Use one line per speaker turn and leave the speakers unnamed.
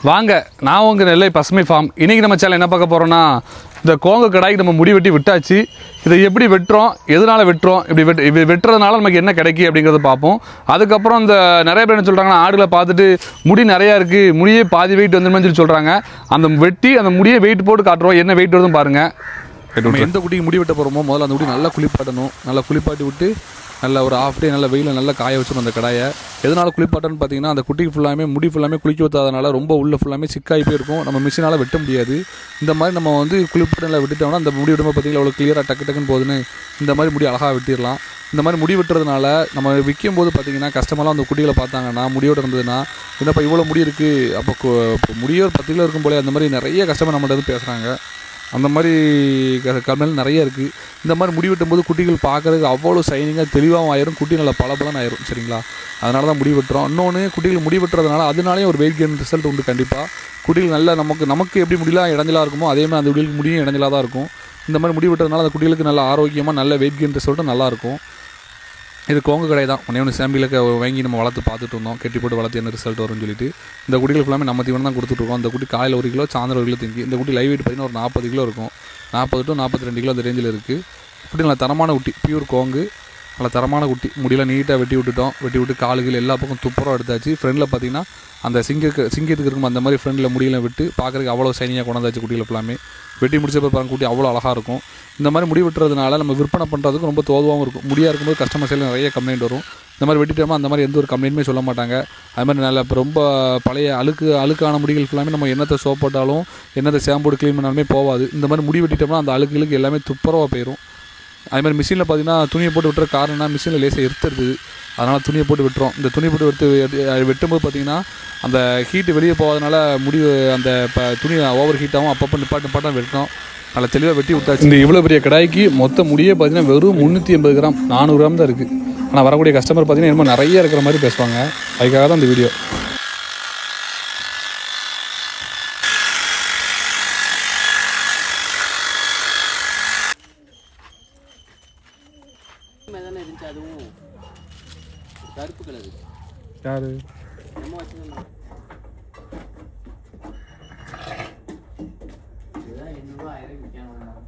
வாங்க, நான் உங்கள் நெல்லை பசுமை ஃபார்ம். இன்றைக்கி நம்ம சேனல் என்ன பார்க்க போகிறோன்னா, இந்த கோங்கு கடாய்க்கு நம்ம முடி வெட்டி விட்டாச்சு. இதை எப்படி வெட்டுறோம், எதனால் வெட்டுறோம், இப்படி வெட்டுறதுனால நமக்கு என்ன கிடைக்கி அப்படிங்கிறத பார்ப்போம். அதுக்கப்புறம் இந்த நிறைய பேர் என்ன சொல்கிறாங்கன்னா, ஆடுகளை பார்த்துட்டு முடி நிறையா இருக்குது, முடியே பாதி வெயிட் வந்துருமே சொல்லி சொல்கிறாங்க. அந்த வெட்டி அந்த முடியை வெயிட் போட்டு காட்டுறோம், என்ன வெயிட் வருதுன்னு பாருங்கள். நம்ம எந்த குட்டிக்கு முடி வெட்ட போகிறோமோ முதல்ல அந்த முடி நல்லா குளிப்பாட்டணும். நல்லா குளிப்பாட்டி விட்டு நல்லா ஒரு ஹாஃப் டே நல்லா வெயிலில் நல்லா காய வச்சிடும் அந்த கடாயை. எதனால் குளிப்பாட்டன்னு பார்த்தீங்கன்னா, அந்த குட்டிக்கு ஃபுல்லாமே முடி ஃபுல்லாமே குளிக்க ஊற்றாதனால ரொம்ப உள்ள ஃபுல்லாமே சிக்காகி போயிருக்கும். நம்ம மிஷினால் வெட்ட முடியாது. இந்த மாதிரி நம்ம வந்து குளிப்பாட்டு நல்லா விட்டுட்டோம்னா அந்த முடி விடும்போது பார்த்தீங்கன்னா அவ்வளோ கிளியராக டக்குன்னு போகுதுன்னு இந்த மாதிரி முடி அழகாக வெட்டிடலாம். இந்த மாதிரி முடி வெட்டுறதுனால நம்ம விற்கும் போது பார்த்தீங்கன்னா கஸ்டமர்லாம் அந்த குட்டிகளை பார்த்தாங்கன்னா முடியோடு இருந்ததுன்னா, என்னப்பா இவ்வளோ முடி இருக்குது, அப்போ முடியோ ஒரு 10 கிலோ இருக்கும் போல, அந்த மாதிரி நிறைய கஸ்டமர் நம்மகிட்ட வந்து பேசுகிறாங்க. அந்த மாதிரி கம்மல் நிறைய இருக்குது. இந்த மாதிரி முடி வெட்டும்போது குட்டிகள் பார்க்குறதுக்கு அவ்வளோ சைனிங்காக தெளிவாகவும் ஆயிரும், குட்டி நல்லா பளபளன்னு ஆயிரும். சரிங்களா, அதனால தான் முடி வெட்டுறோம். இன்னொன்று, குட்டிகள் முடி வெட்டுறதுனால அதனாலேயே ஒரு வெயிட் கெயின் ரிசல்ட் உண்டு கண்டிப்பாக. குட்டிகள் நல்லா நமக்கு எப்படி முடியலாம் இடைஞ்சலாக இருக்குமோ அதே மாதிரி அந்த குட்டிகளுக்கு முடியும் இடைஞ்சலாக தான் இருக்கும். இந்த மாதிரி முடி வெட்டுறதுனால அந்த குட்டிகளுக்கு நல்ல ஆரோக்கியமாக நல்ல வெயிட் கெயின் ரிசல்ட்டும் நல்லாயிருக்கும். இது கோங்கு கடை தான். ஒன்று சாம்பிளுக்கு வாங்கி நம்ம வளர்த்து பார்த்துட்டு இருந்தோம், கெட்டி போட்டு வளர்த்து என்ன ரிசல்ட் வரும்னு சொல்லிட்டு. இந்த குட்டிகள் ஃபுல்லாமே நம்ம தீவனம் தான் கொடுத்துட்ருக்கோம். இந்த குட்டி காலையில் 1 கிலோ, சாயந்தரம் 1 கிலோ திங்கி. இந்த குட்டி லைவ் வெயிட் பார்த்திங்கன்னா ஒரு 40 கிலோ இருக்கும். 40 to 42 கிலோ அந்த ரேஞ்சில் இருக்குது. குட்டி நல்லா தரமான குட்டி, பியூர் கோங்கு, நல்ல தரமான குட்டி. முடியெல்லாம் நீட்டாக வெட்டி விட்டு காலுகள் எல்லா பக்கம் துப்புரம் எடுத்தாச்சு. ஃப்ரெண்டில் பார்த்திங்கன்னா அந்த சிங்கத்துக்கு இருக்கும் அந்த மாதிரி ஃப்ரெண்டில் முடியெல்லாம் விட்டு பார்க்குறதுக்கு அவ்வளோ சைனியாக கொண்டாந்தாச்சு. குட்டிகளை ஃபுல்லாமே வெட்டி முடிச்ச பிறகு பாருங்க குட்டி அவ்வளோ அழகாக இருக்கும். இந்த மாதிரி முடி வெட்டுறதுனால நம்ம விற்பனை பண்ணுறதுக்கு ரொம்ப தோதுவாகவும் இருக்கும். முடியாக இருக்கும்போது கஸ்டமர் சைடில் நிறைய கம்ப்ளைண்ட் வரும். இந்த மாதிரி வெட்டிட்டோமா அந்த மாதிரி எந்த ஒரு கம்ப்ளைண்ட்டுமே சொல்ல மாட்டாங்க. அது மாதிரி நல்லா இப்போ ரொம்ப பழைய அழுக்கான முடிகள் ஃபுல்லாமே நம்ம என்னத்தை சோப் போட்டாலும் என்னத்தை ஷாம்பு க்ளீன் பண்ணாலுமே போகாது. இந்த மாதிரி முடி வெட்டிட்டோம்னா அந்த அழுக்குகளுக்கு எல்லாமே துப்புரவாக போயிடும். அது மாதிரி மிஷினில் பார்த்திங்கன்னா துணியை போட்டு விட்டுற காரணம்னா மிஷினில் லேசாக எடுத்துருது, அதனால் துணியை போட்டு விட்டுறோம். இந்த துணியை போட்டு வெட்டும்போது பார்த்திங்கன்னா அந்த ஹீட்டு வெளியே போகாதனால முடி அந்த துணி ஓவர் ஹீட்டாகவும் அப்பப்போ நிப்பாட்டம் வெட்டணும். நல்லா தெளிவாக வெட்டி விட்டாச்சு. இந்த இவ்வளோ பெரிய கடாய்க்கு மொத்த முடியே பார்த்திங்கன்னா வெறும் 380 கிராம் 400 கிராம் தான் இருக்குது. ஆனால் வரக்கூடிய கஸ்டமர் பார்த்திங்கன்னா இன்னும் நிறைய இருக்கிற மாதிரி பேசுவாங்க. அதுக்காக தான் இந்த வீடியோ.
அதுவும் கருப்பு கலர்
யாரு
நம்ம வச்சுருந்தோம். இதுதான் 800 ரூபா 1000 விற்கணும்.